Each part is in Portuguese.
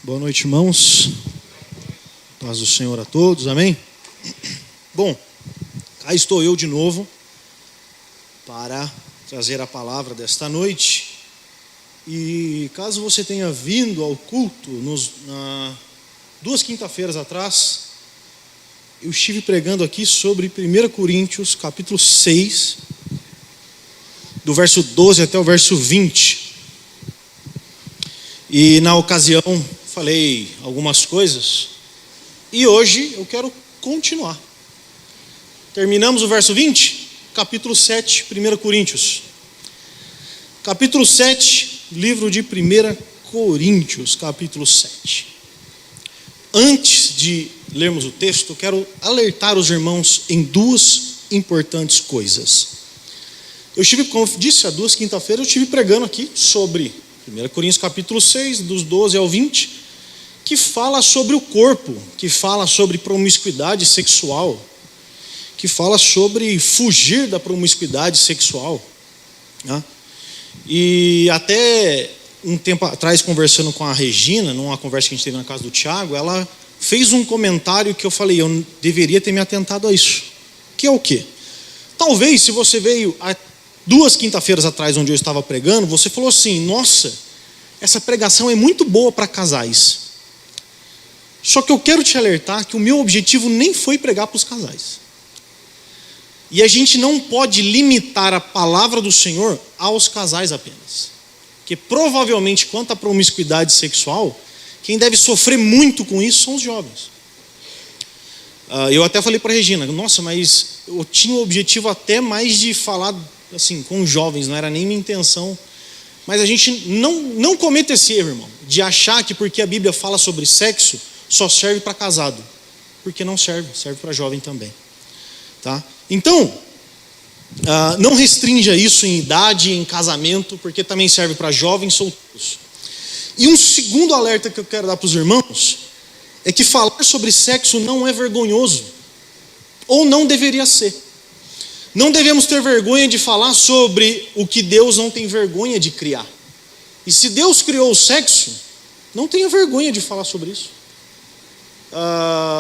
Boa noite, irmãos. Paz do Senhor a todos, amém? Bom, cá estou eu de novo para trazer a palavra desta noite. E caso você tenha vindo ao culto, duas quinta-feiras atrás, eu estive pregando aqui sobre 1 Coríntios, capítulo 6, do verso 12 até o verso 20. E na ocasião falei algumas coisas, e hoje eu quero continuar. Terminamos o verso 20, capítulo 7, 1 Coríntios. Capítulo 7, livro de 1 Coríntios, capítulo 7. Antes de lermos o texto, eu quero alertar os irmãos em duas importantes coisas. Eu estive, como eu disse, há duas quinta-feiras, eu estive pregando aqui sobre 1 Coríntios capítulo 6, dos 12 ao 20, que fala sobre o corpo, que fala sobre promiscuidade sexual, que fala sobre fugir da promiscuidade sexual, né? E até um tempo atrás, conversando com a Regina, numa conversa que a gente teve na casa do Tiago, ela fez um comentário que eu falei, eu deveria ter me atentado a isso. Que é o quê? Talvez, se você veio há duas quinta-feiras atrás, onde eu estava pregando, você falou assim, nossa, essa pregação é muito boa para casais. Só que eu quero te alertar que o meu objetivo nem foi pregar para os casais. E a gente não pode limitar a palavra do Senhor aos casais apenas. Porque provavelmente, quanto à promiscuidade sexual, quem deve sofrer muito com isso são os jovens. Eu até falei para a Regina, nossa, mas eu tinha o objetivo até mais de falar assim, com jovens, não era nem minha intenção. Mas a gente não cometa esse erro, irmão, de achar que porque a Bíblia fala sobre sexo, só serve para casado. Porque não serve, serve para jovem também. Tá? Então, não restrinja isso em idade, em casamento, porque também serve para jovens solteiros. E um segundo alerta que eu quero dar para os irmãos, é que falar sobre sexo não é vergonhoso, ou não deveria ser. Não devemos ter vergonha de falar sobre o que Deus não tem vergonha de criar. E se Deus criou o sexo, não tenha vergonha de falar sobre isso.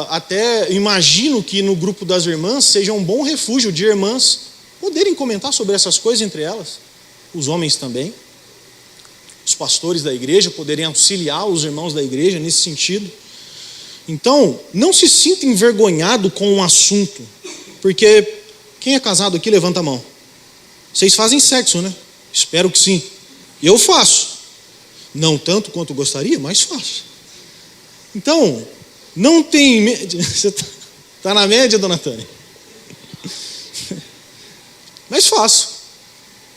Até imagino que no grupo das irmãs seja um bom refúgio de irmãs poderem comentar sobre essas coisas entre elas. Os homens também. Os pastores da igreja poderem auxiliar os irmãos da igreja nesse sentido. Então, não se sinta envergonhado com o assunto. Porque quem é casado aqui, levanta a mão. Vocês fazem sexo, né? Espero que sim. Eu faço. Não tanto quanto gostaria, mas faço. Então, não tem média. Você está na média, dona Tânia? Mas faço.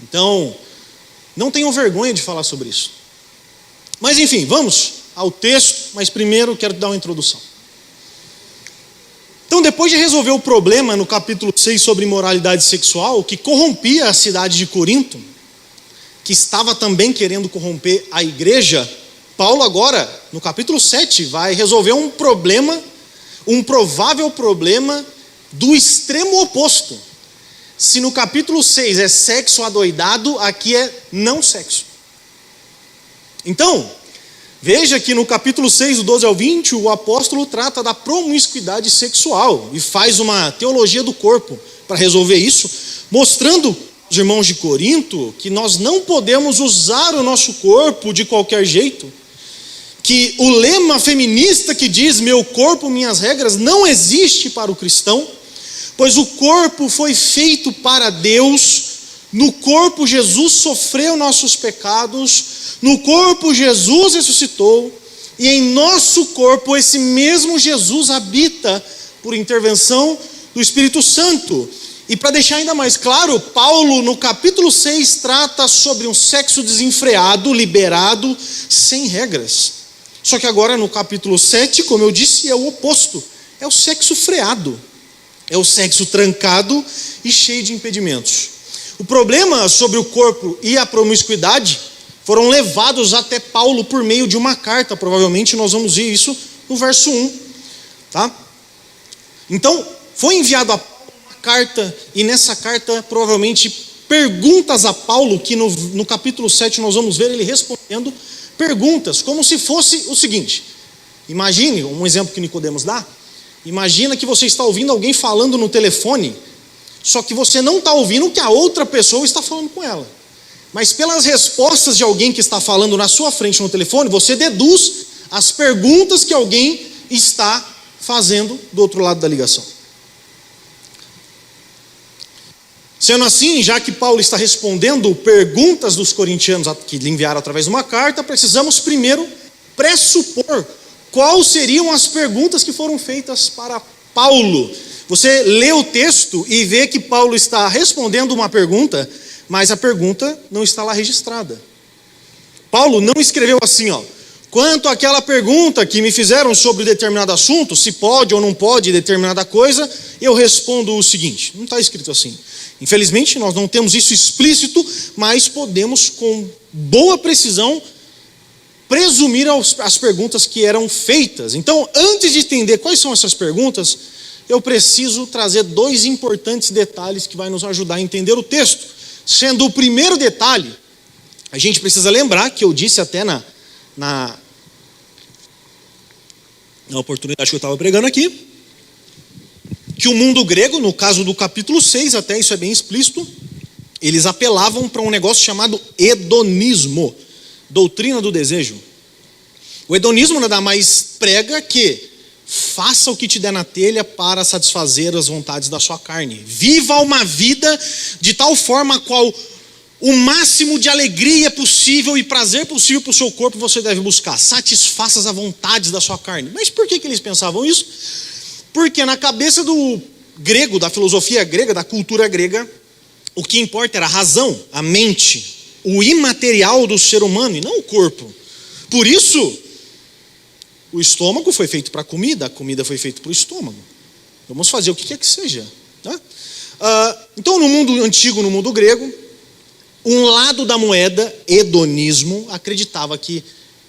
Então, não tenham vergonha de falar sobre isso. Mas enfim, vamos ao texto, mas primeiro quero dar uma introdução. Então, depois de resolver o problema no capítulo 6 sobre imoralidade sexual, que corrompia a cidade de Corinto, que estava também querendo corromper a igreja, Paulo agora, no capítulo 7, vai resolver um problema, um provável problema do extremo oposto. Se no capítulo 6 é sexo adoidado, aqui é não sexo. Então, veja que no capítulo 6, do 12 ao 20, o apóstolo trata da promiscuidade sexual e faz uma teologia do corpo para resolver isso, mostrando aos irmãos de Corinto que nós não podemos usar o nosso corpo de qualquer jeito, que o lema feminista que diz meu corpo, minhas regras, não existe para o cristão, pois o corpo foi feito para Deus, no corpo Jesus sofreu nossos pecados, no corpo Jesus ressuscitou, e em nosso corpo esse mesmo Jesus habita por intervenção do Espírito Santo. E para deixar ainda mais claro, Paulo no capítulo 6 trata sobre um sexo desenfreado, liberado, sem regras. Só que agora no capítulo 7, como eu disse, é o oposto, é o sexo freado, é o sexo trancado e cheio de impedimentos. O problema sobre o corpo e a promiscuidade foram levados até Paulo por meio de uma carta, provavelmente nós vamos ver isso no verso 1. Tá? Então, foi enviado a Paulo uma carta, e nessa carta provavelmente perguntas a Paulo, que no capítulo 7 nós vamos ver ele respondendo perguntas, como se fosse o seguinte: Imagine, um exemplo que Nicodemos dá, imagina que você está ouvindo alguém falando no telefone, só que você não está ouvindo o que a outra pessoa está falando com ela. Mas pelas respostas de alguém que está falando na sua frente no telefone, você deduz as perguntas que alguém está fazendo do outro lado da ligação. Sendo assim, já que Paulo está respondendo perguntas dos corintianos que lhe enviaram através de uma carta, precisamos primeiro pressupor quais seriam as perguntas que foram feitas para Paulo. Você lê o texto e vê que Paulo está respondendo uma pergunta, mas a pergunta não está lá registrada. Paulo não escreveu assim, quanto àquela pergunta que me fizeram sobre determinado assunto, se pode ou não pode determinada coisa, eu respondo o seguinte. Não está escrito assim. Infelizmente, nós não temos isso explícito, mas podemos com boa precisão presumir as perguntas que eram feitas. Então, antes de entender quais são essas perguntas, eu preciso trazer 2 importantes detalhes que vai nos ajudar a entender o texto. Sendo o primeiro detalhe, a gente precisa lembrar, que eu disse até na oportunidade que eu estava pregando aqui, que o mundo grego, no caso do capítulo 6, até isso é bem explícito, eles apelavam para um negócio chamado hedonismo, doutrina do desejo. O hedonismo nada mais prega que faça o que te der na telha para satisfazer as vontades da sua carne. Viva uma vida de tal forma a qual o máximo de alegria possível e prazer possível para o seu corpo você deve buscar. Satisfaça as vontades da sua carne. Mas por que eles pensavam isso? Porque na cabeça do grego, da filosofia grega, da cultura grega, o que importa era a razão, a mente, o imaterial do ser humano e não o corpo. Por isso, o estômago foi feito para a comida foi feita para o estômago. Vamos fazer o que quer que seja. Tá? Então, no mundo antigo, no mundo grego, um lado da moeda, hedonismo, acreditava que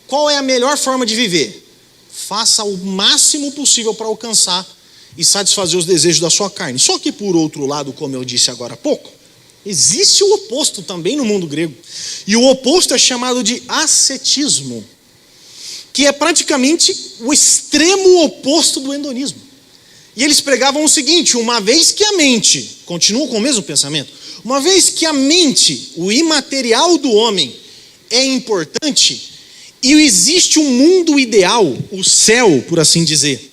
qual é a melhor forma de viver? Faça o máximo possível para alcançar e satisfazer os desejos da sua carne. Só que, por outro lado, como eu disse agora há pouco, existe o oposto também no mundo grego. E o oposto é chamado de ascetismo, que é praticamente o extremo oposto do hedonismo. E eles pregavam o seguinte: uma vez que a mente, continuam com o mesmo pensamento, uma vez que a mente, o imaterial do homem, é importante, e existe um mundo ideal, o céu, por assim dizer,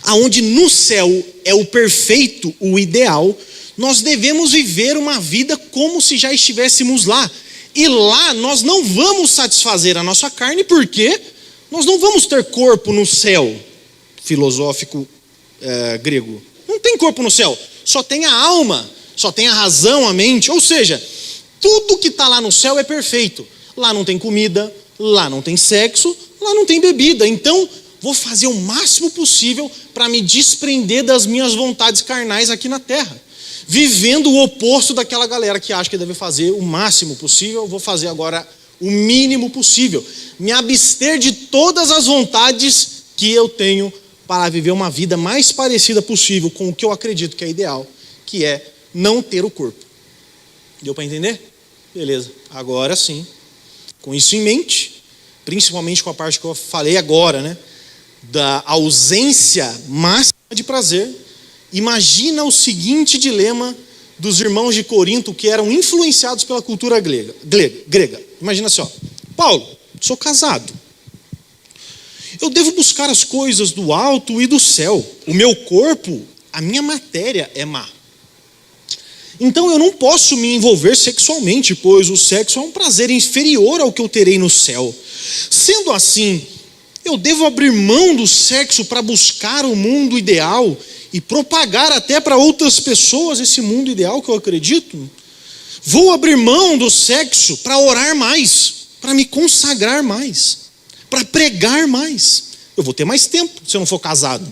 aonde no céu é o perfeito, o ideal, nós devemos viver uma vida como se já estivéssemos lá. E lá nós não vamos satisfazer a nossa carne, porque nós não vamos ter corpo no céu, filosófico grego. Não tem corpo no céu, só tem a alma, só tem a razão, a mente. Ou seja, tudo que está lá no céu é perfeito. Lá não tem comida, lá não tem sexo, lá não tem bebida. Então, vou fazer o máximo possível para me desprender das minhas vontades carnais aqui na terra. Vivendo o oposto daquela galera que acha que deve fazer o máximo possível, vou fazer agora o mínimo possível. Me abster de todas as vontades que eu tenho para viver uma vida mais parecida possível com o que eu acredito que é ideal, que é não ter o corpo. Deu para entender? Beleza. Agora sim, com isso em mente, principalmente com a parte que eu falei agora, da ausência máxima de prazer, imagina o seguinte dilema dos irmãos de Corinto que eram influenciados pela cultura grega. Imagina assim, Paulo, sou casado. Eu devo buscar as coisas do alto e do céu. O meu corpo, a minha matéria é má. Então eu não posso me envolver sexualmente, pois o sexo é um prazer inferior ao que eu terei no céu. Sendo assim, eu devo abrir mão do sexo para buscar o mundo ideal e propagar até para outras pessoas esse mundo ideal que eu acredito? Vou abrir mão do sexo para orar mais, para me consagrar mais, para pregar mais. Eu vou ter mais tempo se eu não for casado.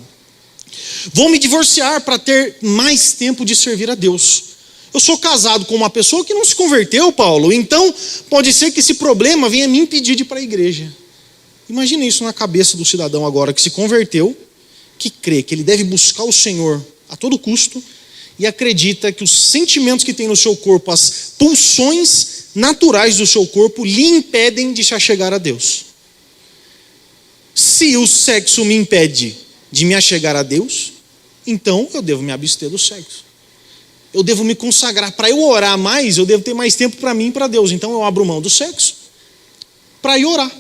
Vou me divorciar para ter mais tempo de servir a Deus. Eu sou casado com uma pessoa que não se converteu, Paulo, então pode ser que esse problema venha me impedir de ir para a igreja. Imagina isso na cabeça do cidadão agora que se converteu, que crê que ele deve buscar o Senhor a todo custo e acredita que os sentimentos que tem no seu corpo, as pulsões naturais do seu corpo, lhe impedem de se achegar a Deus. Se o sexo me impede de me achegar a Deus, então eu devo me abster do sexo. Eu devo me consagrar. Para eu orar mais, eu devo ter mais tempo para mim e para Deus. Então eu abro mão do sexo para ir orar.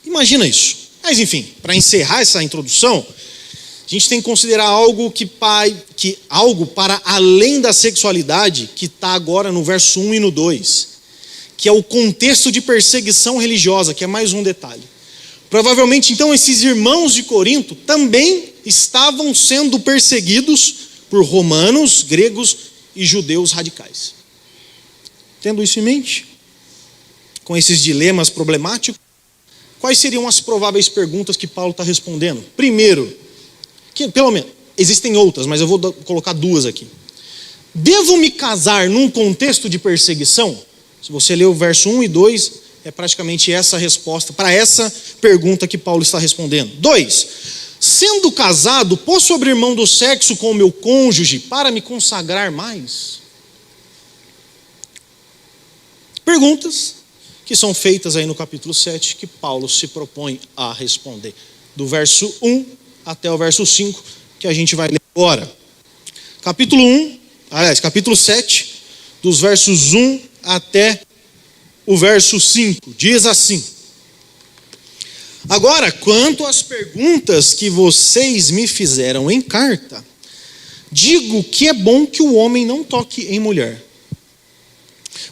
Imagina isso. Mas enfim, para encerrar essa introdução, a gente tem que considerar algo algo para além da sexualidade, que está agora no verso 1 e no 2, que é o contexto de perseguição religiosa, que é mais um detalhe. Provavelmente, então, esses irmãos de Corinto também estavam sendo perseguidos por romanos, gregos e judeus radicais. Tendo isso em mente, com esses dilemas problemáticos, quais seriam as prováveis perguntas que Paulo está respondendo? Primeiro, pelo menos, existem outras, mas eu vou colocar duas aqui. Devo me casar num contexto de perseguição? Se você ler o verso 1 e 2, é praticamente essa a resposta para essa pergunta que Paulo está respondendo. 2, sendo casado, posso abrir mão do sexo com o meu cônjuge para me consagrar mais? Perguntas que são feitas aí no capítulo 7, que Paulo se propõe a responder. Do verso 1 até o verso 5, que a gente vai ler agora. Capítulo 7, dos versos 1 até o verso 5, diz assim: agora, quanto às perguntas que vocês me fizeram em carta, digo que é bom que o homem não toque em mulher.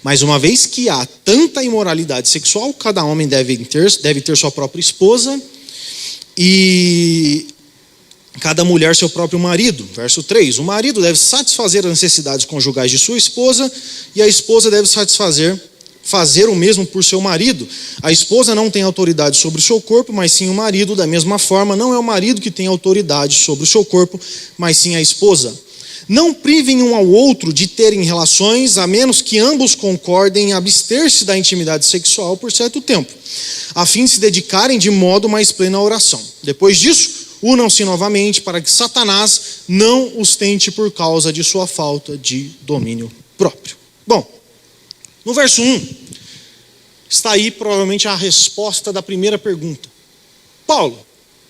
Mas uma vez que há tanta imoralidade sexual, cada homem deve ter sua própria esposa e cada mulher seu próprio marido. Verso 3, o marido deve satisfazer as necessidades conjugais de sua esposa e a esposa deve fazer o mesmo por seu marido. A esposa não tem autoridade sobre o seu corpo, mas sim o marido. Da mesma forma, não é o marido que tem autoridade sobre o seu corpo, mas sim a esposa. Não privem um ao outro de terem relações, a menos que ambos concordem em abster-se da intimidade sexual por certo tempo, a fim de se dedicarem de modo mais pleno à oração. Depois disso, unam-se novamente para que Satanás não os tente por causa de sua falta de domínio próprio. Bom, no verso 1, está aí provavelmente a resposta da primeira pergunta. Paulo,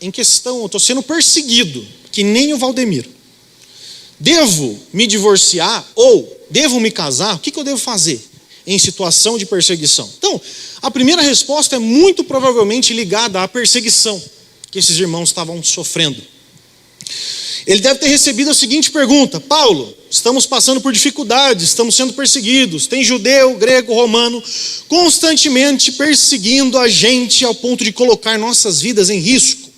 em questão, eu estou sendo perseguido, que nem o Valdemiro. Devo me divorciar ou devo me casar? O que eu devo fazer em situação de perseguição? Então, a primeira resposta é muito provavelmente ligada à perseguição que esses irmãos estavam sofrendo. Ele deve ter recebido a seguinte pergunta: Paulo, estamos passando por dificuldades, estamos sendo perseguidos, tem judeu, grego, romano, constantemente perseguindo a gente ao ponto de colocar nossas vidas em risco.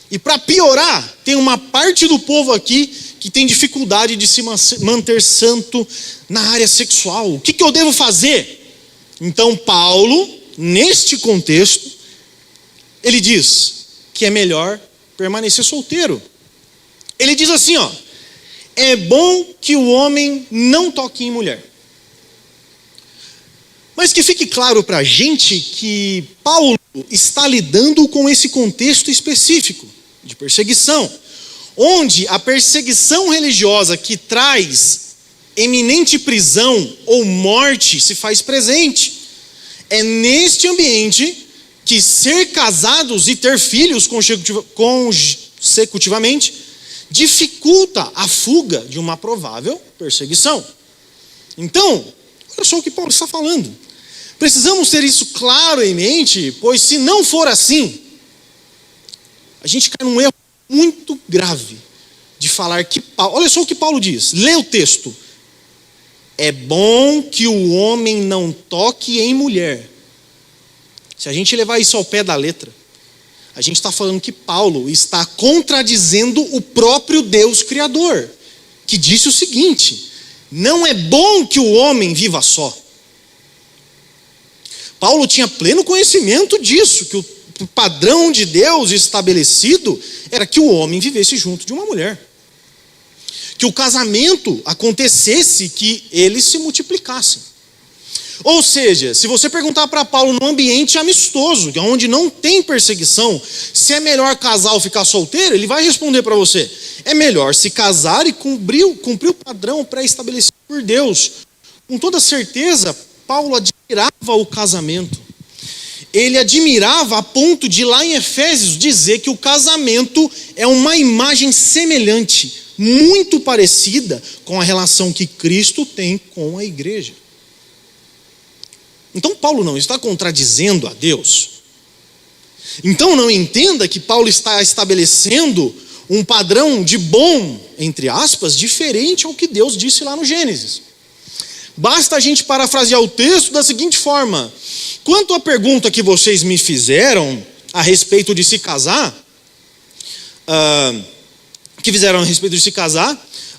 E para piorar, tem uma parte do povo aqui que tem dificuldade de se manter santo na área sexual. O que eu devo fazer? Então Paulo, neste contexto, ele diz que é melhor permanecer solteiro. Ele diz assim, é bom que o homem não toque em mulher. Mas que fique claro para a gente que Paulo está lidando com esse contexto específico de perseguição, onde a perseguição religiosa que traz eminente prisão ou morte se faz presente. É neste ambiente que ser casados e ter filhos consecutivamente dificulta a fuga de uma provável perseguição. Então, olha só o que Paulo está falando. Precisamos ter isso claro em mente, pois se não for assim, a gente cai num erro muito grave de falar que Paulo... Olha só o que Paulo diz, lê o texto. É bom que o homem não toque em mulher. Se a gente levar isso ao pé da letra, a gente está falando que Paulo está contradizendo o próprio Deus Criador, que disse o seguinte: não é bom que o homem viva só. Paulo tinha pleno conhecimento disso, que o padrão de Deus estabelecido era que o homem vivesse junto de uma mulher. Que o casamento acontecesse, que eles se multiplicassem. Ou seja, se você perguntar para Paulo num ambiente amistoso, onde não tem perseguição, se é melhor casar ou ficar solteiro, ele vai responder para você: é melhor se casar e cumprir o padrão pré-estabelecido por Deus. Com toda certeza, Paulo admirava o casamento. ele admirava a ponto de, lá em Efésios, dizer que o casamento é uma imagem semelhante, muito parecida com a relação que Cristo tem com a igreja. Então Paulo não está contradizendo a Deus. Então não entenda que Paulo está estabelecendo um padrão de bom, entre aspas, diferente ao que Deus disse lá no Gênesis. Basta a gente parafrasear o texto da seguinte forma: quanto à pergunta que vocês me fizeram a respeito de se casar,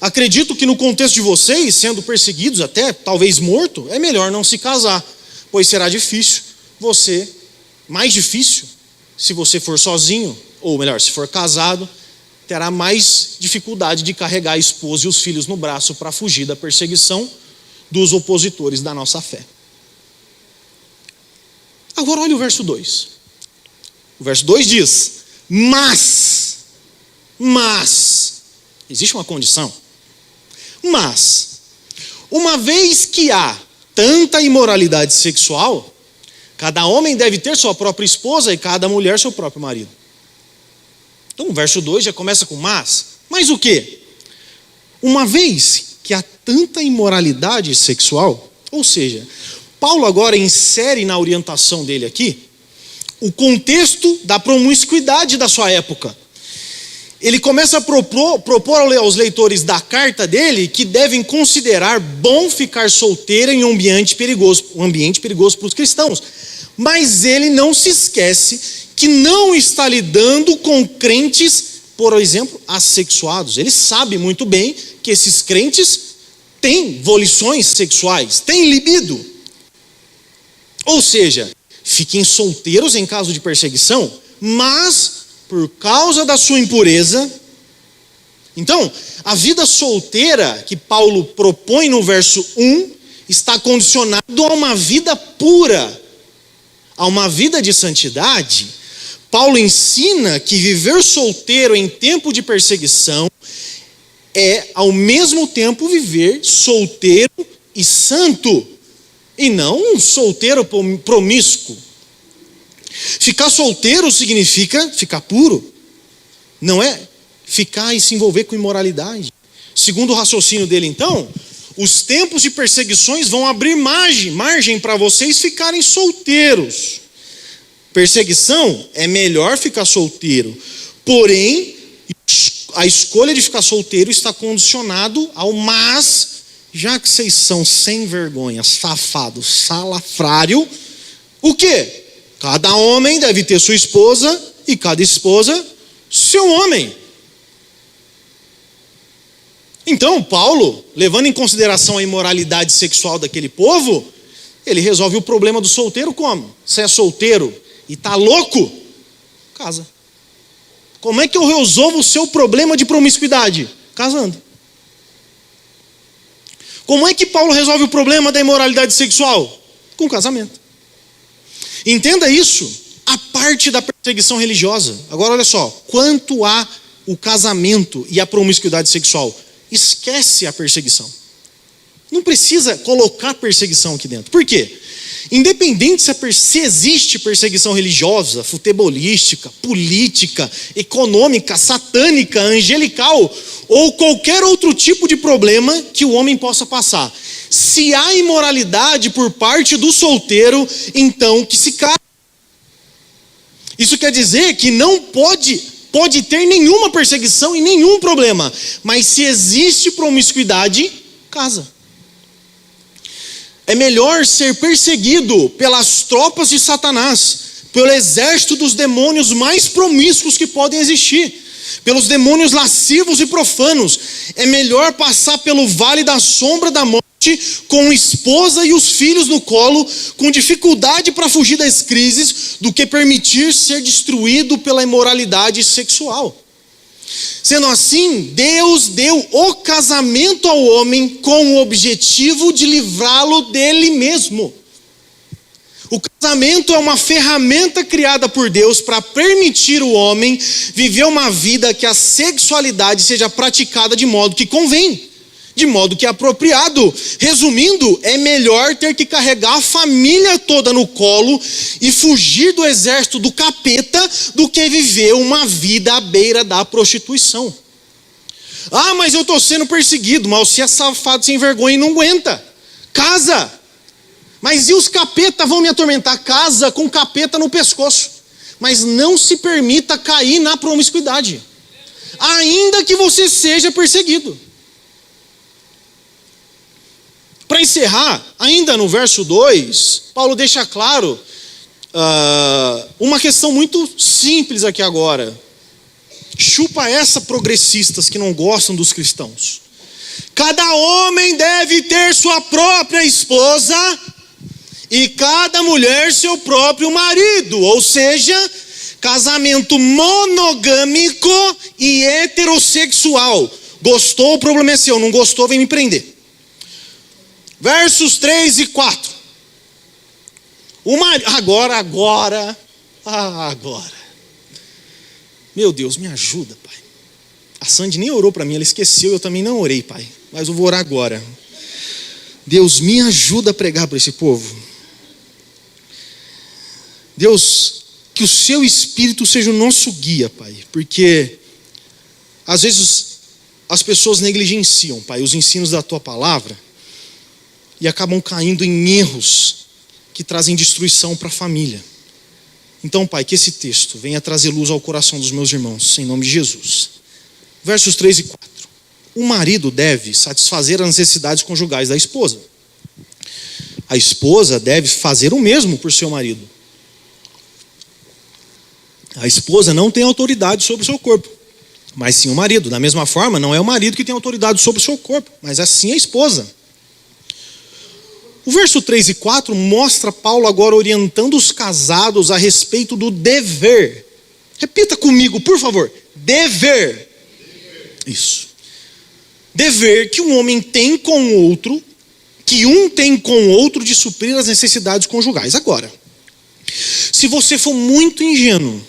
acredito que no contexto de vocês, sendo perseguidos até, talvez morto, é melhor não se casar, pois será difícil, mais difícil, se você for sozinho, ou melhor, se for casado, terá mais dificuldade de carregar a esposa e os filhos no braço para fugir da perseguição dos opositores da nossa fé. Agora olha o verso 2. O verso 2 diz: mas, existe uma condição. Mas, uma vez que há tanta imoralidade sexual, cada homem deve ter sua própria esposa e cada mulher seu próprio marido. Então o verso 2 já começa com mas. Mas o quê? Uma vez que há tanta imoralidade sexual, ou seja, Paulo agora insere na orientação dele aqui o contexto da promiscuidade da sua época. Ele começa a propor aos leitores da carta dele que devem considerar bom ficar solteiro em um ambiente perigoso para os cristãos. Mas ele não se esquece que não está lidando com crentes, por exemplo, assexuados. Ele sabe muito bem que esses crentes têm volições sexuais, têm libido. Ou seja, fiquem solteiros em caso de perseguição, mas por causa da sua impureza. Então, a vida solteira que Paulo propõe no verso 1 está condicionado a uma vida pura, a uma vida de santidade. Paulo ensina que viver solteiro em tempo de perseguição é, ao mesmo tempo, viver solteiro e santo, e não um solteiro promíscuo. Ficar solteiro significa ficar puro, não é ficar e se envolver com imoralidade. Segundo o raciocínio dele, então, os tempos de perseguições vão abrir margem para vocês ficarem solteiros. Perseguição é melhor ficar solteiro, porém a escolha de ficar solteiro está condicionado ao mas, já que vocês são sem vergonha, safado, salafrário, o quê? Cada homem deve ter sua esposa e cada esposa seu homem. Então Paulo, levando em consideração a imoralidade sexual daquele povo, ele resolve o problema do solteiro como? Você é solteiro e está louco? Casa. Como é que eu resolvo o seu problema de promiscuidade? Casando. Como é que Paulo resolve o problema da imoralidade sexual? Com casamento. Entenda isso, a parte da perseguição religiosa. Agora olha só, quanto a o casamento e a promiscuidade sexual, esquece a perseguição. Não precisa colocar perseguição aqui dentro. Por quê? Independente se existe perseguição religiosa, futebolística, política, econômica, satânica, angelical ou qualquer outro tipo de problema que o homem possa passar, se há imoralidade por parte do solteiro, então que se case. Isso quer dizer que não pode ter nenhuma perseguição e nenhum problema, mas se existe promiscuidade, casa. É melhor ser perseguido pelas tropas de Satanás, pelo exército dos demônios mais promíscuos que podem existir, pelos demônios lascivos e profanos. É melhor passar pelo vale da sombra da morte com a esposa e os filhos no colo, com dificuldade para fugir das crises, do que permitir ser destruído pela imoralidade sexual. Sendo assim, Deus deu o casamento ao homem com o objetivo de livrá-lo dele mesmo. O casamento é uma ferramenta criada por Deus para permitir o homem viver uma vida que a sexualidade seja praticada de modo que convém. de modo que é apropriado. Resumindo, é melhor ter que carregar a família toda no colo e fugir do exército do capeta do que viver uma vida à beira da prostituição. Ah, mas eu estou sendo perseguido. Mas você é safado sem vergonha e não aguenta. Casa. Mas e os capetas vão me atormentar? Casa com capeta no pescoço. Mas não se permita cair na promiscuidade, ainda que você seja perseguido. Para encerrar, ainda no verso 2, Paulo deixa claro uma questão muito simples aqui agora. Chupa essa, progressistas que não gostam dos cristãos. Cada homem deve ter sua própria esposa e cada mulher seu próprio marido. Ou seja, casamento monogâmico e heterossexual. Gostou, o problema é seu. Não gostou, vem me prender. Versos 3 e 4. Agora. Meu Deus, me ajuda, Pai. A Sandy nem orou para mim, ela esqueceu, eu também não orei, Pai. Mas eu vou orar agora. Deus, me ajuda a pregar para esse povo. Deus, que o seu Espírito seja o nosso guia, Pai. Porque, às vezes, as pessoas negligenciam, Pai, os ensinos da Tua Palavra e acabam caindo em erros que trazem destruição para a família. Então, Pai, que esse texto venha trazer luz ao coração dos meus irmãos, em nome de Jesus. Versos 3 e 4. O marido deve satisfazer as necessidades conjugais da esposa. A esposa deve fazer o mesmo por seu marido. A esposa não tem autoridade sobre o seu corpo, mas sim o marido. Da mesma forma, não é o marido que tem autoridade sobre o seu corpo, mas é sim a esposa. O verso 3 e 4 mostra Paulo agora orientando os casados a respeito do dever. Repita comigo, por favor. Dever. Isso. Dever que um homem tem com o outro, que um tem com o outro de suprir as necessidades conjugais. Agora, se você for muito ingênuo,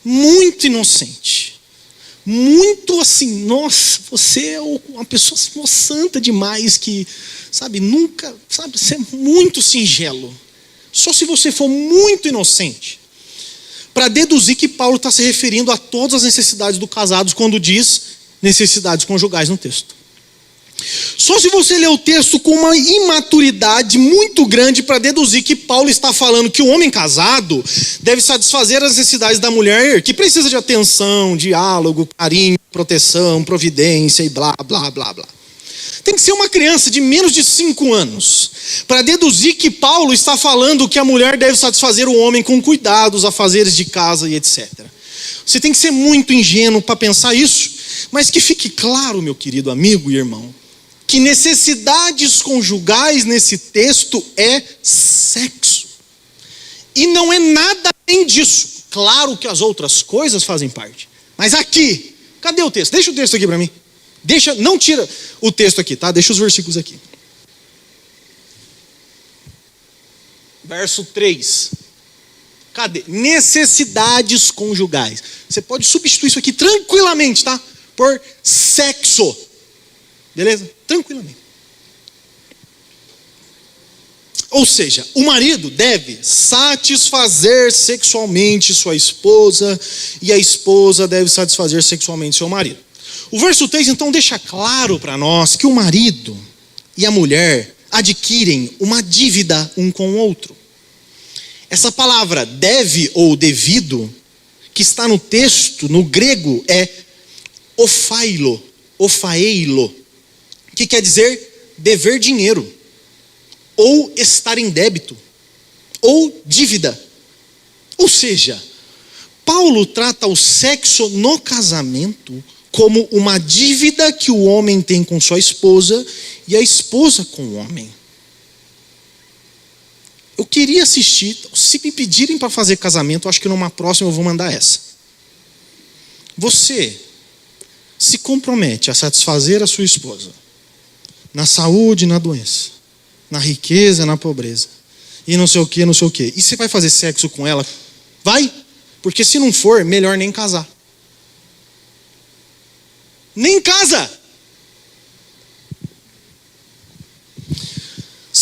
muito inocente, muito assim, nossa, você é uma pessoa santa demais que, nunca, você é muito singelo. Só se você for muito inocente, para deduzir que Paulo está se referindo a todas as necessidades do casado quando diz necessidades conjugais no texto. Só se você ler o texto com uma imaturidade muito grande para deduzir que Paulo está falando que o homem casado deve satisfazer as necessidades da mulher, que precisa de atenção, diálogo, carinho, proteção, providência e blá, blá, blá, blá. Tem que ser uma criança de menos de 5 anos para deduzir que Paulo está falando que a mulher deve satisfazer o homem com cuidados, afazeres de casa e etc. Você tem que ser muito ingênuo para pensar isso, mas que fique claro, meu querido amigo e irmão, que necessidades conjugais nesse texto é sexo. E não é nada além disso. Claro que as outras coisas fazem parte. Mas aqui, cadê o texto? Deixa o texto aqui para mim. Não tira o texto aqui, tá? Deixa os versículos aqui. Verso 3. Cadê? Necessidades conjugais. Você pode substituir isso aqui tranquilamente, tá? Por sexo. Beleza? Tranquilamente. Ou seja, o marido deve satisfazer sexualmente sua esposa e a esposa deve satisfazer sexualmente seu marido. O verso 3 então deixa claro para nós que o marido e a mulher adquirem uma dívida um com o outro. Essa palavra deve ou devido, que está no texto, no grego, é ophailo, que quer dizer dever dinheiro, ou estar em débito, ou dívida. Ou seja, Paulo trata o sexo no casamento como uma dívida que o homem tem com sua esposa e a esposa com o homem. Eu queria assistir, se me pedirem para fazer casamento, acho que numa próxima eu vou mandar essa. Você se compromete a satisfazer a sua esposa na saúde e na doença, na riqueza e na pobreza, e não sei o que, não sei o que. E você vai fazer sexo com ela? Vai? Porque se não for, melhor nem casar. Nem casa!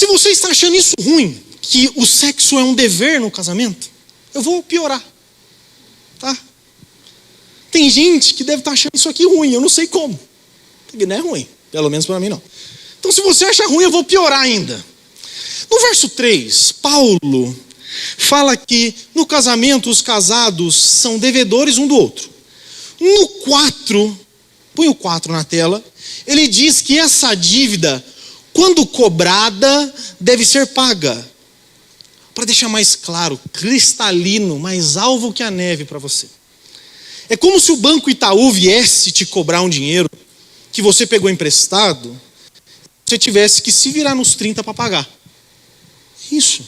Se você está achando isso ruim, que o sexo é um dever no casamento, eu vou piorar, tá? Tem gente que deve estar achando isso aqui ruim, eu não sei como. Porque não é ruim, pelo menos para mim não. Então se você acha ruim, eu vou piorar ainda. No verso 3, Paulo fala que no casamento os casados são devedores um do outro. No 4, põe o 4 na tela, ele diz que essa dívida, quando cobrada, deve ser paga. Para deixar mais claro, cristalino, mais alvo que a neve para você. É como se o Banco Itaú viesse te cobrar um dinheiro que você pegou emprestado, você tivesse que se virar nos 30 para pagar. Isso.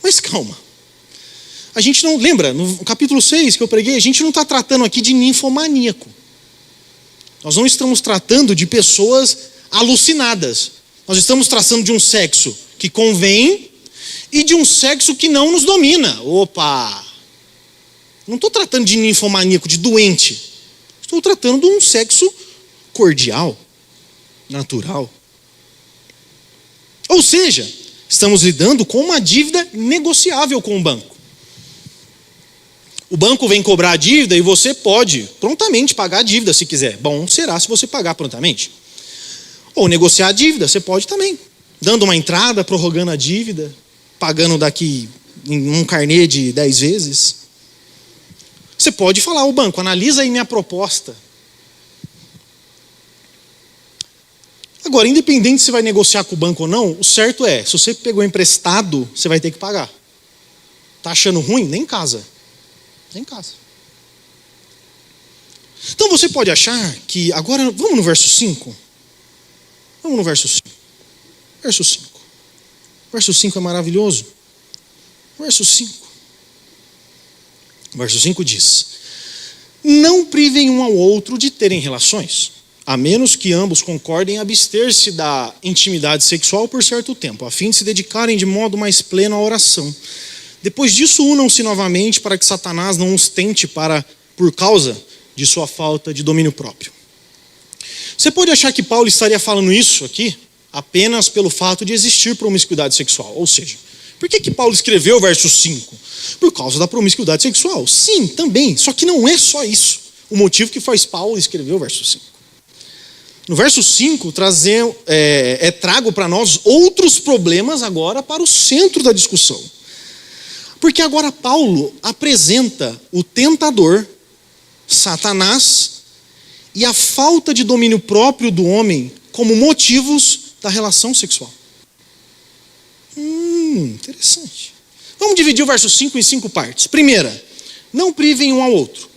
Mas calma. A gente não, lembra, no capítulo 6 que eu preguei, a gente não está tratando aqui de ninfomaníaco. Nós não estamos tratando de pessoas alucinadas. Nós estamos tratando de um sexo que convém e de um sexo que não nos domina. Opa! Não estou tratando de ninfomaníaco, de doente. Estou tratando de um sexo cordial, natural. Ou seja, estamos lidando com uma dívida negociável com o banco. O banco vem cobrar a dívida e você pode prontamente pagar a dívida se quiser. Bom será se você pagar prontamente. Ou negociar a dívida, você pode também. Dando uma entrada, prorrogando a dívida, pagando daqui em um carnê de 10 vezes. Você pode falar ao banco, analisa aí minha proposta. Agora, independente se vai negociar com o banco ou não, o certo é, se você pegou emprestado, você vai ter que pagar. Tá achando ruim? Nem casa. Nem casa. Então você pode achar que, agora, vamos no verso 5? Vamos no verso 5. Verso 5. Verso 5 é maravilhoso. Verso 5. Verso 5 diz: não privem um ao outro de terem relações, a menos que ambos concordem em abster-se da intimidade sexual por certo tempo, a fim de se dedicarem de modo mais pleno à oração. Depois disso, unam-se novamente para que Satanás não os tente por causa de sua falta de domínio próprio. Você pode achar que Paulo estaria falando isso aqui apenas pelo fato de existir promiscuidade sexual. Ou seja, por que Paulo escreveu o verso 5? Por causa da promiscuidade sexual. Sim, também. Só que não é só isso o motivo que faz Paulo escrever o verso 5. No verso 5, trago para nós outros problemas agora para o centro da discussão. Porque agora Paulo apresenta o tentador, Satanás, e a falta de domínio próprio do homem como motivos da relação sexual. Interessante. Vamos dividir o verso 5 em 5 partes. Primeira, não privem um ao outro.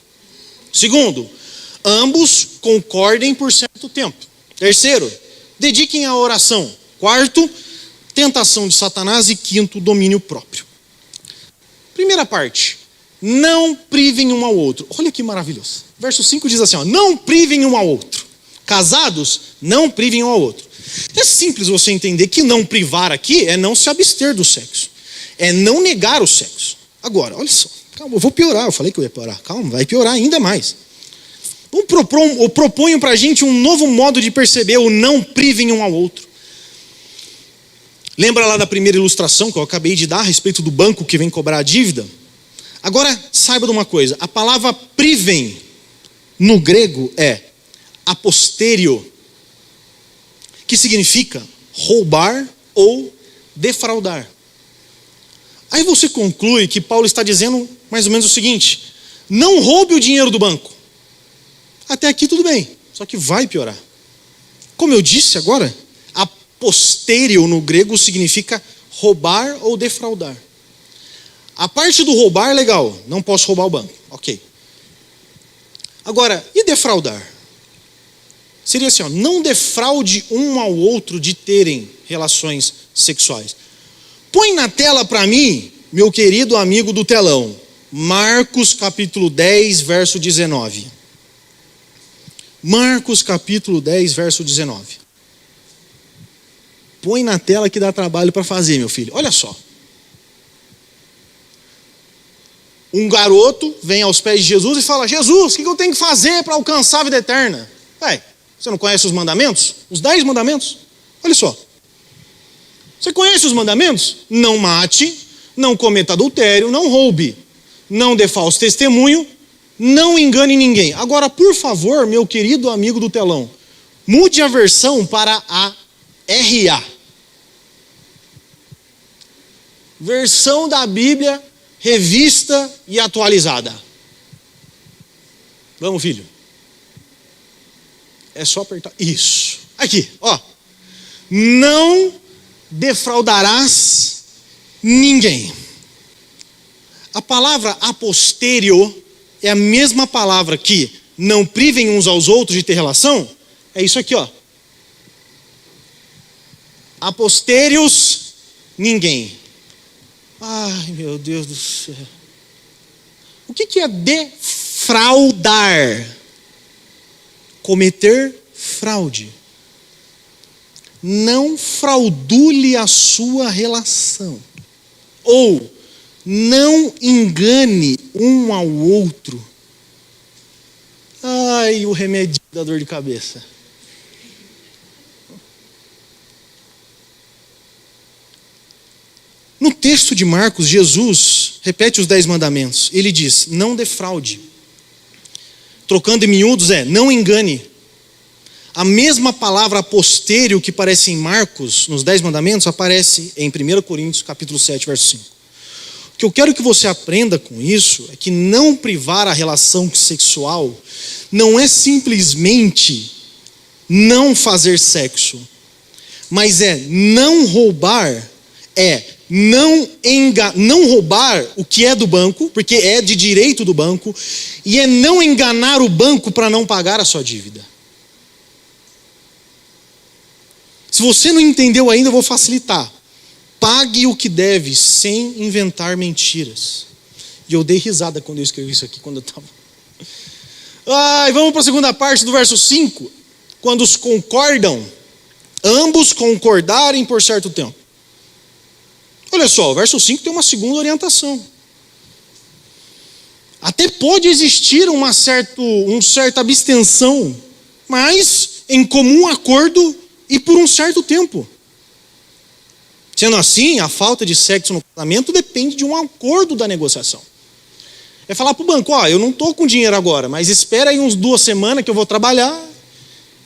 Segundo, ambos concordem por certo tempo. Terceiro, dediquem à oração. Quarto, tentação de Satanás. E quinto, domínio próprio. Primeira parte, não privem um ao outro. Olha que maravilhoso. Verso 5 diz assim, não privem um ao outro. Casados, não privem um ao outro. É simples você entender que não privar aqui é não se abster do sexo. É não negar o sexo. Agora, olha só. Calma, eu vou piorar. Eu falei que eu ia piorar. Calma, vai piorar ainda mais. Eu proponho para a gente um novo modo de perceber o não privem um ao outro. Lembra lá da primeira ilustração que eu acabei de dar a respeito do banco que vem cobrar a dívida? Agora, saiba de uma coisa. A palavra privem no grego é aposterio, que significa roubar ou defraudar. Aí você conclui que Paulo está dizendo mais ou menos o seguinte: não roube o dinheiro do banco. Até aqui tudo bem, só que vai piorar. Como eu disse agora, aposterio no grego significa roubar ou defraudar. A parte do roubar, legal, não posso roubar o banco, ok. Agora, e defraudar? Seria assim, não defraude um ao outro de terem relações sexuais. Põe na tela para mim, meu querido amigo do telão, Marcos capítulo 10, verso 19. Marcos capítulo 10, verso 19. Põe na tela que dá trabalho para fazer, meu filho. Olha só. Um garoto vem aos pés de Jesus e fala: Jesus, o que eu tenho que fazer para alcançar a vida eterna? Você não conhece os mandamentos? Os 10 mandamentos? Olha só. Você conhece os mandamentos? Não mate, não cometa adultério, não roube, não dê falso testemunho, não engane ninguém. Agora, por favor, meu querido amigo do telão, mude a versão para a RA. Versão da Bíblia revista e atualizada. Vamos, filho. É só apertar. Isso. Aqui, ó. Não defraudarás ninguém. A palavra aposterio é a mesma palavra que não privem uns aos outros de ter relação. É isso aqui, ó. Aposterios, ninguém. Ai, meu Deus do céu. O que é defraudar? Cometer fraude. Não fraudule a sua relação. Ou não engane um ao outro. Ai, o remédio da dor de cabeça. No texto de Marcos, Jesus repete os 10 mandamentos. Ele diz, não defraude. Trocando em miúdos não engane. A mesma palavra apostério que aparece em Marcos, nos 10 mandamentos, aparece em 1 Coríntios, capítulo 7, verso 5. O que eu quero que você aprenda com isso é que não privar a relação sexual não é simplesmente não fazer sexo, mas não roubar, não roubar o que é do banco, porque é de direito do banco, e não enganar o banco para não pagar a sua dívida. Se você não entendeu ainda, eu vou facilitar. Pague o que deve sem inventar mentiras. E eu dei risada quando eu escrevi isso aqui, quando eu estava... vamos para a segunda parte do verso 5. Quando os concordam, ambos concordarem por certo tempo. Olha só, o verso 5 tem uma segunda orientação. Até pode existir uma certa abstenção, mas em comum acordo e por um certo tempo. Sendo assim, a falta de sexo no casamento depende de um acordo da negociação. É falar para o banco, eu não estou com dinheiro agora, mas espera aí uns 2 semanas que eu vou trabalhar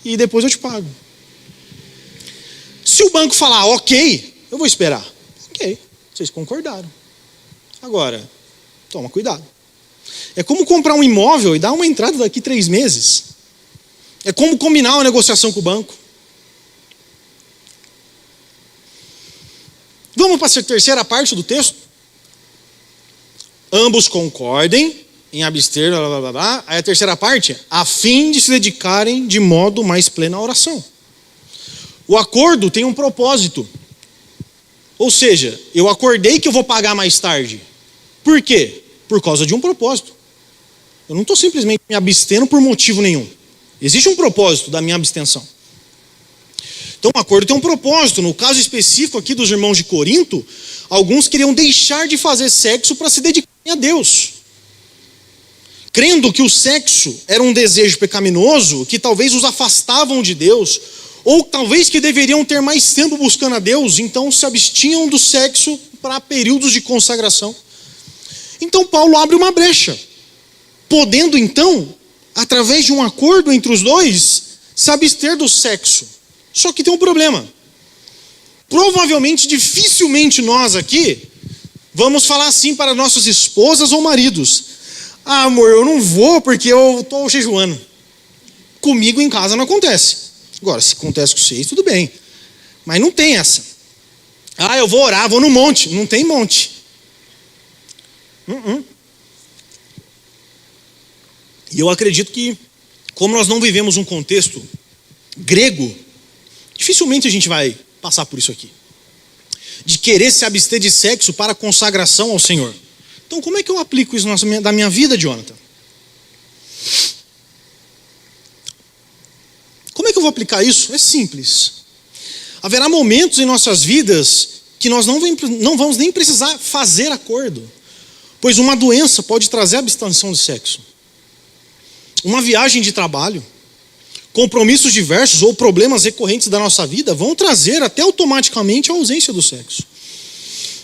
e depois eu te pago. Se o banco falar, ok, eu vou esperar. Ok, vocês concordaram. Agora, toma cuidado. É como comprar um imóvel e dar uma entrada daqui 3 meses. É como combinar uma negociação com o banco. Vamos para a terceira parte do texto? Ambos concordem em abster, blá, blá, blá, blá. Aí a terceira parte, a fim de se dedicarem de modo mais pleno à oração. O acordo tem um propósito. Ou seja, eu acordei que eu vou pagar mais tarde. Por quê? Por causa de um propósito. Eu não estou simplesmente me abstendo por motivo nenhum. Existe um propósito da minha abstenção. Então o acordo tem um propósito. No caso específico aqui dos irmãos de Corinto, alguns queriam deixar de fazer sexo para se dedicarem a Deus. Crendo que o sexo era um desejo pecaminoso, que talvez os afastavam de Deus, ou talvez que deveriam ter mais tempo buscando a Deus, então se abstinham do sexo para períodos de consagração. Então Paulo abre uma brecha, podendo então, através de um acordo entre os dois, se abster do sexo. Só que tem um problema. Provavelmente, dificilmente nós aqui vamos falar assim para nossas esposas ou maridos. Amor, eu não vou porque eu estou jejuando. Comigo em casa não acontece. Agora, se acontece com vocês, tudo bem. Mas não tem essa. Eu vou orar, vou no monte. Não tem monte. E eu acredito que, como nós não vivemos um contexto grego, dificilmente a gente vai passar por isso aqui. De querer se abster de sexo para consagração ao Senhor. Então, como é que eu aplico isso na minha vida, Jonathan? Como é que eu vou aplicar isso? É simples. Haverá momentos em nossas vidas que nós não vamos nem precisar fazer acordo. Pois uma doença pode trazer abstenção de sexo. Uma viagem de trabalho, compromissos diversos ou problemas recorrentes da nossa vida vão trazer até automaticamente a ausência do sexo.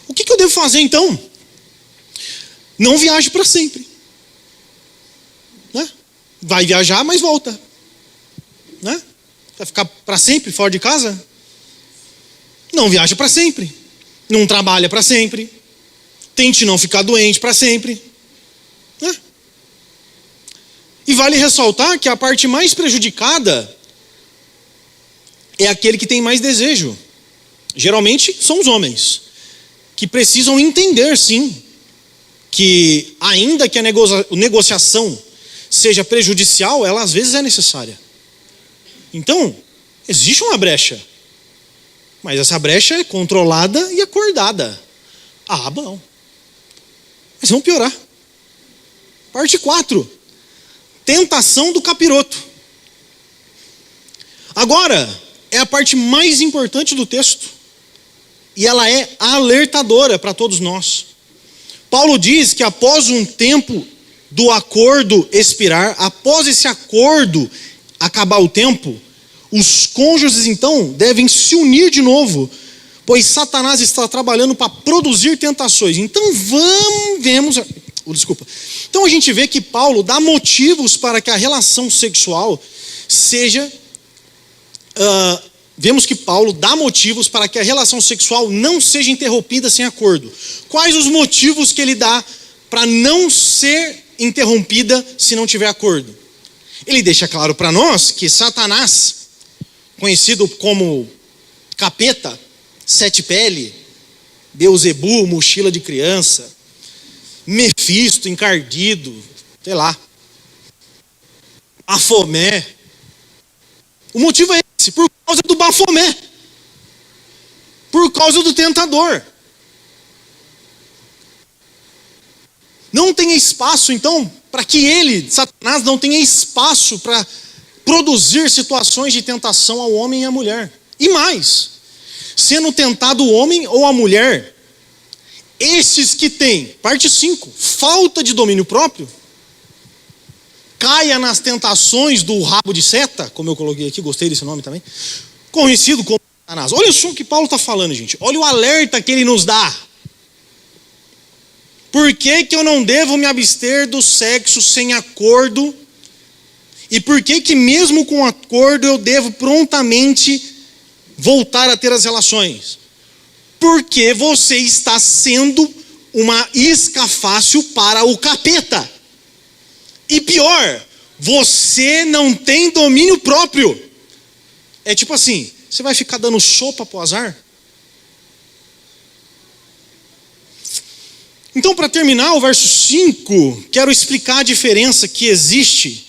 O que eu devo fazer então? Não viaje para sempre. Né? Vai viajar, mas volta. Né? Vai ficar para sempre fora de casa? Não viaja para sempre. Não trabalha para sempre. Tente não ficar doente para sempre. Né? E vale ressaltar que a parte mais prejudicada é aquele que tem mais desejo. Geralmente são os homens, que precisam entender, sim, que ainda que a negociação seja prejudicial, ela às vezes é necessária. Então, existe uma brecha. Mas essa brecha é controlada e acordada. Ah, bom. Mas vamos piorar. Parte 4. Tentação do capiroto. Agora, é a parte mais importante do texto. E ela é alertadora para todos nós. Paulo diz que após um tempo do acordo expirar, após esse acordo acabar o tempo, os cônjuges então devem se unir de novo, pois Satanás está trabalhando para produzir tentações. Então Então a gente vê que Paulo dá motivos para que a relação sexual seja... Vemos que Paulo dá motivos para que a relação sexual não seja interrompida sem acordo. Quais os motivos que ele dá para não ser interrompida se não tiver acordo? Ele deixa claro para nós que Satanás, conhecido como capeta, sete pele, Beuzebu, mochila de criança, Mefisto, encardido, sei lá, Bafomé. O motivo é esse, por causa do Bafomé, por causa do tentador. Não tem espaço, então, para que ele, Satanás, não tenha espaço para produzir situações de tentação ao homem e à mulher. E mais, sendo tentado o homem ou a mulher, esses que têm, parte 5, falta de domínio próprio, caia nas tentações do rabo de seta, como eu coloquei aqui, gostei desse nome também, conhecido como Satanás. Olha só o que Paulo está falando, gente. Olha o alerta que ele nos dá. Por que eu não devo me abster do sexo sem acordo? E por que mesmo com acordo eu devo prontamente voltar a ter as relações? Porque você está sendo uma isca fácil para o capeta. E pior, você não tem domínio próprio. É tipo assim, você vai ficar dando sopa pro azar? Então, para terminar o verso 5, quero explicar a diferença que existe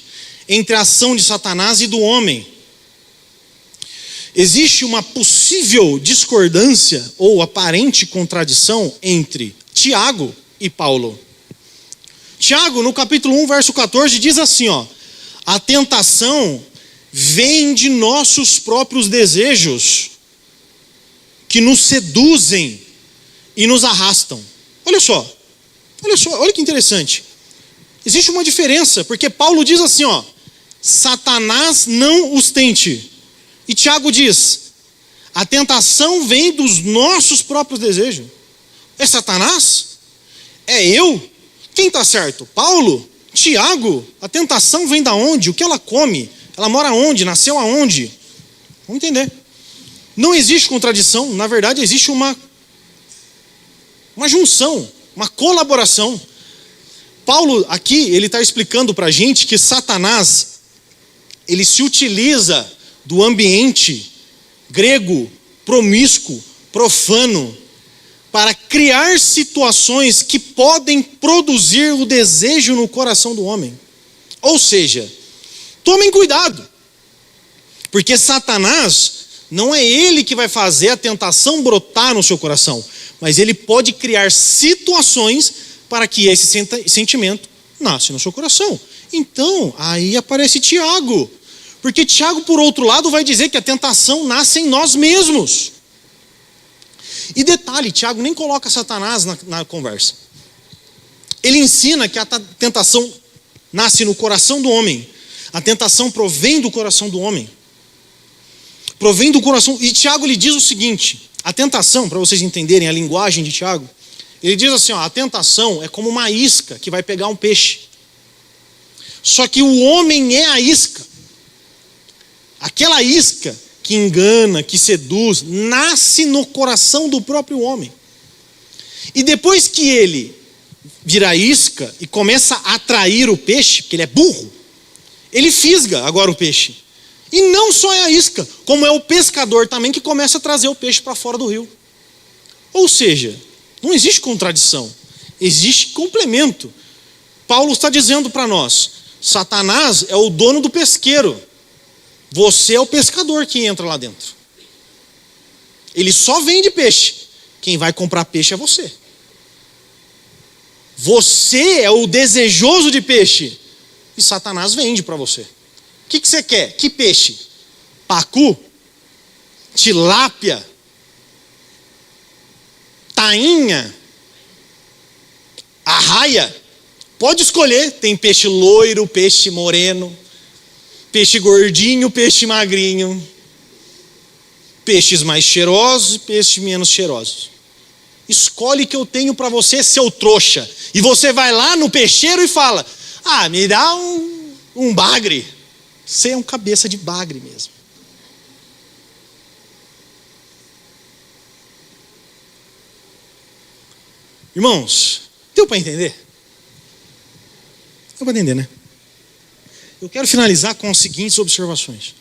entre a ação de Satanás e do homem. Existe uma possível discordância ou aparente contradição entre Tiago e Paulo. Tiago, no capítulo 1, verso 14, diz assim, a tentação vem de nossos próprios desejos, que nos seduzem e nos arrastam. Olha só, olha que interessante. Existe uma diferença, porque Paulo diz assim, Satanás não os tente. E Tiago diz, a tentação vem dos nossos próprios desejos. É Satanás? É eu? Quem está certo? Paulo? Tiago? A tentação vem da onde? O que ela come? Ela mora onde? Nasceu aonde? Vamos entender. Não existe contradição, na verdade existe uma junção, uma colaboração. Paulo aqui, ele está explicando para a gente que Satanás, ele se utiliza do ambiente grego, promíscuo, profano, para criar situações que podem produzir o desejo no coração do homem. Ou seja, tomem cuidado, porque Satanás não é ele que vai fazer a tentação brotar no seu coração, mas ele pode criar situações para que esse sentimento nasce no seu coração. Então, aí aparece Tiago, porque Tiago, por outro lado, vai dizer que a tentação nasce em nós mesmos. E detalhe, Tiago nem coloca Satanás na conversa. Ele ensina que a tentação nasce no coração do homem. A tentação provém do coração do homem. Provém do coração. E Tiago lhe diz o seguinte: a tentação, para vocês entenderem a linguagem de Tiago, ele diz assim, ó, a tentação é como uma isca que vai pegar um peixe. Só que o homem é a isca. Aquela isca que engana, que seduz, nasce no coração do próprio homem. E depois que ele vira isca e começa a atrair o peixe, porque ele é burro, ele fisga agora o peixe. E não só é a isca, como é o pescador também que começa a trazer o peixe para fora do rio. Ou seja, não existe contradição, existe complemento. Paulo está dizendo para nós, Satanás é o dono do pesqueiro, você é o pescador que entra lá dentro. Ele só vende peixe, quem vai comprar peixe é você. Você é o desejoso de peixe, e Satanás vende para você. O que você quer? Que peixe? Pacu? Tilápia? Tainha? Arraia? Pode escolher. Tem peixe loiro, peixe moreno, peixe gordinho, peixe magrinho, peixes mais cheirosos e peixes menos cheirosos. Escolhe que eu tenho para você, seu trouxa. E você vai lá no peixeiro e fala, me dá um bagre. Você é um cabeça de bagre mesmo. Irmãos, deu para entender? Deu para entender, né? Eu quero finalizar com as seguintes observações.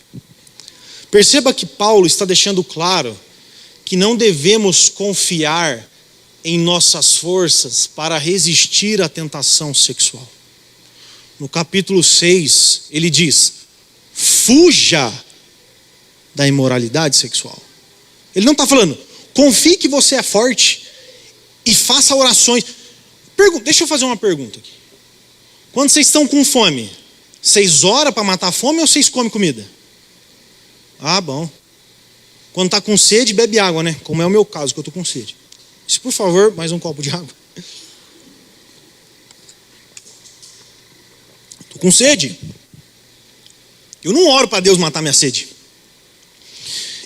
Perceba que Paulo está deixando claro que não devemos confiar em nossas forças para resistir à tentação sexual. No capítulo 6, ele diz, fuja da imoralidade sexual. Ele não está falando, confie que você é forte e faça orações. Deixa eu fazer uma pergunta aqui. Quando vocês estão com fome, vocês oram para matar a fome ou vocês comem comida? Bom. Quando está com sede, bebe água, né? Como é o meu caso, que eu estou com sede. Se, por favor, mais um copo de água. Estou com sede. Eu não oro para Deus matar minha sede.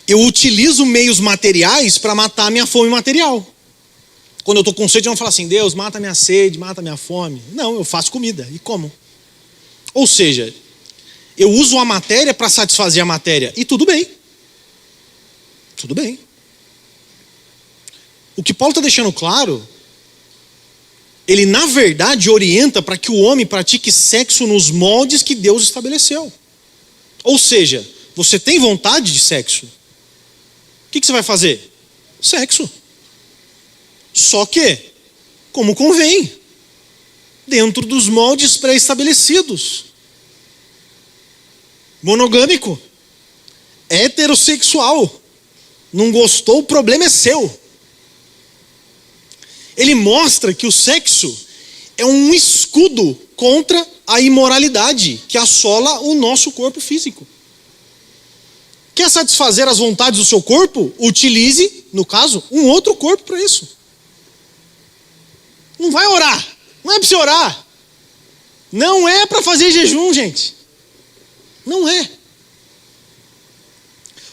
Eu utilizo meios materiais para matar minha fome material. Quando eu estou com sede, eu não falo assim, Deus, mata minha sede, mata minha fome. Não, eu faço comida e como. Ou seja, eu uso a matéria para satisfazer a matéria. E tudo bem. Tudo bem. O que Paulo está deixando claro, ele na verdade orienta para que o homem pratique sexo nos moldes que Deus estabeleceu. Ou seja, você tem vontade de sexo? O que você vai fazer? Sexo. Só que, como convém, dentro dos moldes pré-estabelecidos. Monogâmico, heterossexual. Não gostou, o problema é seu. Ele mostra que o sexo é um escudo contra a imoralidade que assola o nosso corpo físico. Quer satisfazer as vontades do seu corpo? Utilize, no caso, um outro corpo para isso. Não vai orar. Não é para você orar. Não é para fazer jejum, gente. Não é.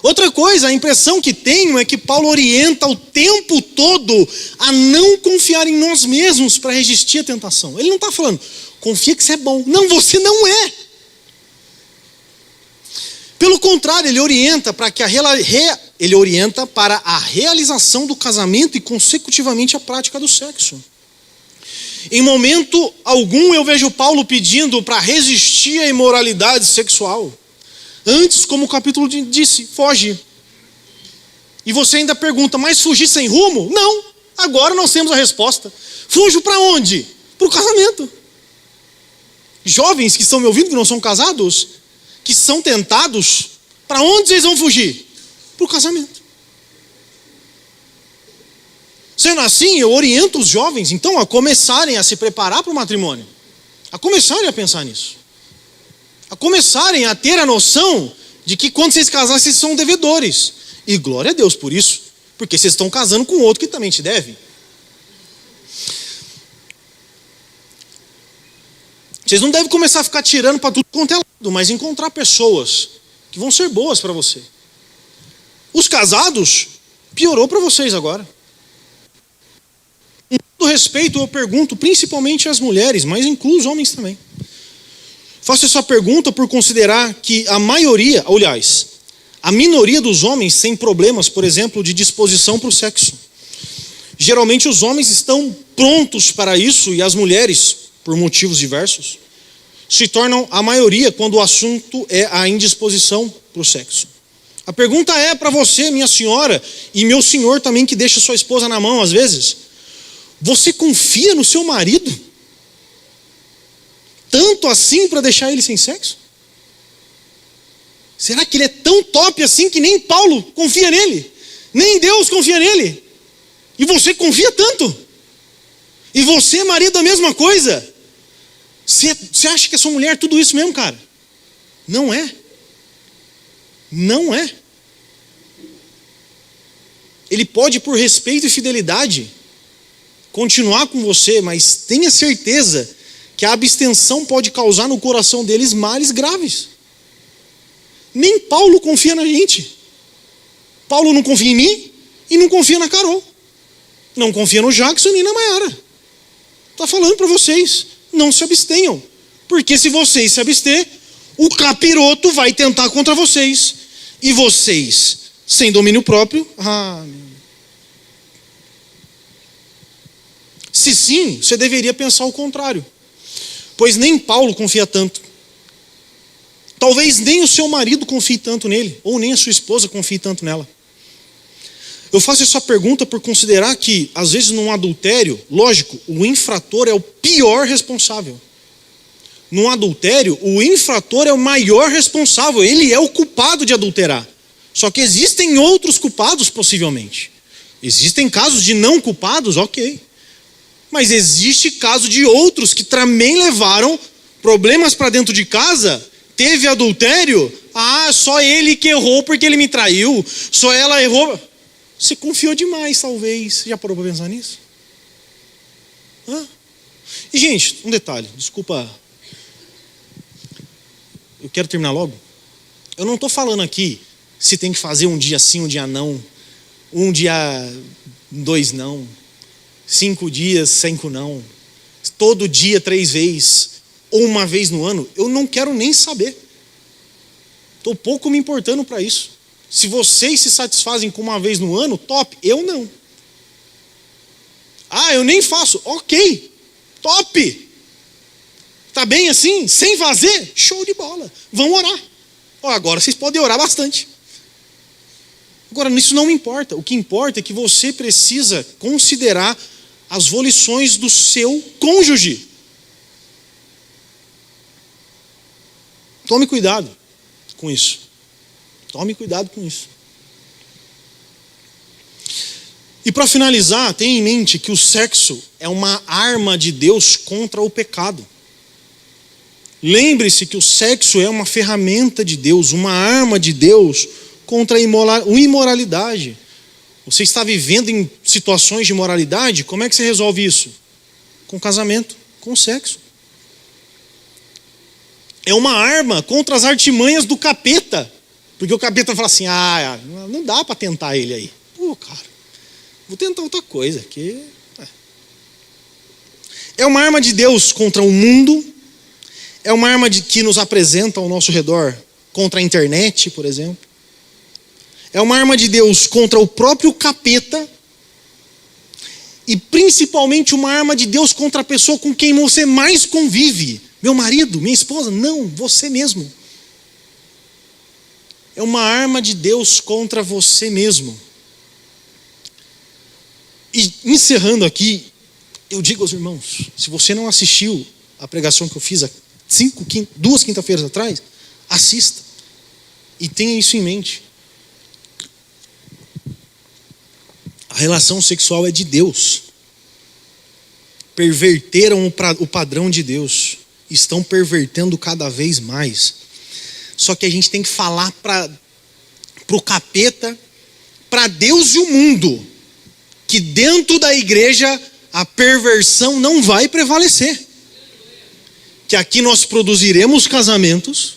Outra coisa, a impressão que tenho é que Paulo orienta o tempo todo a não confiar em nós mesmos para resistir à tentação. Ele não está falando, confia que você é bom. Não, você não é. Pelo contrário, ele orienta para a realização do casamento e consecutivamente a prática do sexo. Em momento algum eu vejo Paulo pedindo para resistir à imoralidade sexual. Antes, como o capítulo disse, foge. E você ainda pergunta, mas fugir sem rumo? Não, agora nós temos a resposta. Fujo para onde? Para o casamento. Jovens que estão me ouvindo, que não são casados, que são tentados, para onde vocês vão fugir? Para o casamento. Sendo assim, eu oriento os jovens, então, a começarem a se preparar para o matrimônio. A começarem a pensar nisso. A começarem a ter a noção de que quando vocês casarem, vocês são devedores. E glória a Deus por isso, porque vocês estão casando com outro que também te deve. Vocês não devem começar a ficar tirando para tudo quanto é lado. mas encontrar pessoas que vão ser boas para você. Os casados, piorou para vocês agora. Com todo respeito, eu pergunto, principalmente às mulheres, mas incluo os homens também. Faço essa pergunta por considerar que a maioria, aliás, a minoria dos homens tem problemas, por exemplo, de disposição para o sexo. Geralmente os homens estão prontos para isso e as mulheres, por motivos diversos, se tornam a maioria quando o assunto é a indisposição para o sexo. A pergunta é para você, minha senhora, e meu senhor também que deixa sua esposa na mão às vezes. Você confia no seu marido? Tanto assim para deixar ele sem sexo? Será que ele é tão top assim que nem Paulo confia nele? Nem Deus confia nele? E você confia tanto? E você, marido, a mesma coisa? Você acha que a sua mulher é tudo isso mesmo, cara? Não é. Não é. Ele pode, por respeito e fidelidade, continuar com você, mas tenha certeza que a abstenção pode causar no coração deles males graves. Nem Paulo confia na gente. Paulo não confia em mim e não confia na Carol. Não confia no Jackson nem na Mayara. Está falando para vocês, não se abstenham. Porque se vocês se abster, o capiroto vai tentar contra vocês. E vocês, sem domínio próprio, se sim, você deveria pensar o contrário. Pois nem Paulo confia tanto. Talvez nem o seu marido confie tanto nele, ou nem a sua esposa confie tanto nela. Eu faço essa pergunta por considerar que, às vezes, num adultério, lógico, o infrator é o pior responsável. Num adultério, o infrator é o maior responsável, ele é o culpado de adulterar. Só que existem outros culpados, possivelmente. Existem casos de não culpados, ok. Mas existe caso de outros que também levaram problemas para dentro de casa, teve adultério, só ele que errou porque ele me traiu, só ela errou. Você confiou demais, talvez. Você já parou para pensar nisso? E, gente, um detalhe, desculpa. Eu quero terminar logo. Eu não estou falando aqui se tem que fazer um dia sim, um dia não. Um dia 2 não. 5 dias, 5 não. Todo dia 3 vezes. Ou 1 vez no ano. Eu não quero nem saber. Estou pouco me importando para isso. Se vocês se satisfazem com 1 vez no ano, top. Eu não. Eu nem faço. Ok. Top. Tá bem assim? Sem fazer? Show de bola. Vão orar. Agora vocês podem orar bastante. Agora, isso não importa. O que importa é que você precisa considerar as volições do seu cônjuge. Tome cuidado com isso. Tome cuidado com isso. E para finalizar, tenha em mente que o sexo é uma arma de Deus contra o pecado. Lembre-se que o sexo é uma ferramenta de Deus, uma arma de Deus contra a imoralidade. Você está vivendo em situações de imoralidade, como é que você resolve isso? Com casamento, com sexo. É uma arma contra as artimanhas do capeta. Porque o capeta fala assim, não dá para tentar ele aí. Cara, vou tentar outra coisa. É uma arma de Deus contra o mundo. É uma arma que nos apresenta ao nosso redor contra a internet, por exemplo. É uma arma de Deus contra o próprio capeta. E principalmente uma arma de Deus contra a pessoa com quem você mais convive. Meu marido, minha esposa, não, você mesmo. É uma arma de Deus contra você mesmo. E encerrando aqui, eu digo aos irmãos, se você não assistiu a pregação que eu fiz há 2 quinta-feiras atrás, assista. E tenha isso em mente. A relação sexual é de Deus. Perverteram o padrão de Deus. Estão pervertendo cada vez mais. Só que a gente tem que falar para o capeta, para Deus e o mundo, que dentro da igreja a perversão não vai prevalecer. Que aqui nós produziremos casamentos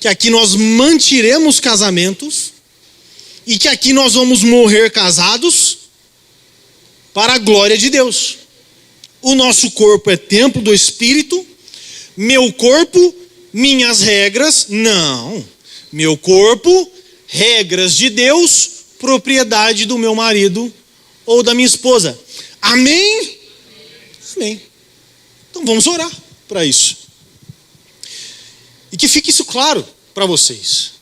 que aqui nós manteremos casamentos e que aqui nós vamos morrer casados para a glória de Deus. O nosso corpo é templo do Espírito, meu corpo, minhas regras, não. Meu corpo, regras de Deus, propriedade do meu marido ou da minha esposa. Amém? Amém. Então vamos orar para isso. E que fique isso claro para vocês.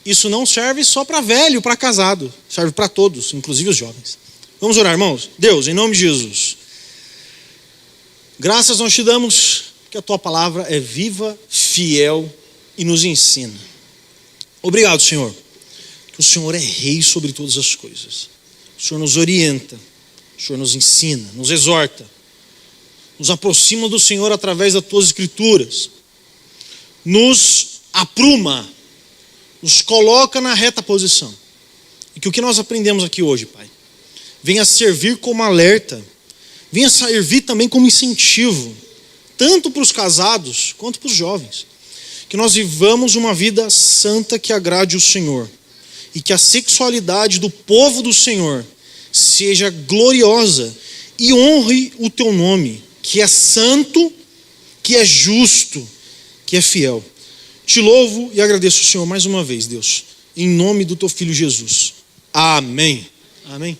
Isso não serve só para velho, para casado. Serve para todos, inclusive os jovens. Vamos orar, irmãos? Deus, em nome de Jesus. Graças nós te damos que a tua palavra é viva, fiel e nos ensina. Obrigado, Senhor. Que o Senhor é rei sobre todas as coisas. O Senhor nos orienta, o Senhor nos ensina, nos exorta, nos aproxima do Senhor através das tuas escrituras, nos apruma, nos coloca na reta posição. E que o que nós aprendemos aqui hoje, Pai, venha servir como alerta, venha servir também como incentivo, tanto para os casados quanto para os jovens. Que nós vivamos uma vida santa que agrade o Senhor. E que a sexualidade do povo do Senhor seja gloriosa e honre o teu nome, que é santo, que é justo, que é fiel. Te louvo e agradeço, Senhor, mais uma vez, Deus, em nome do teu Filho Jesus. Amém. Amém.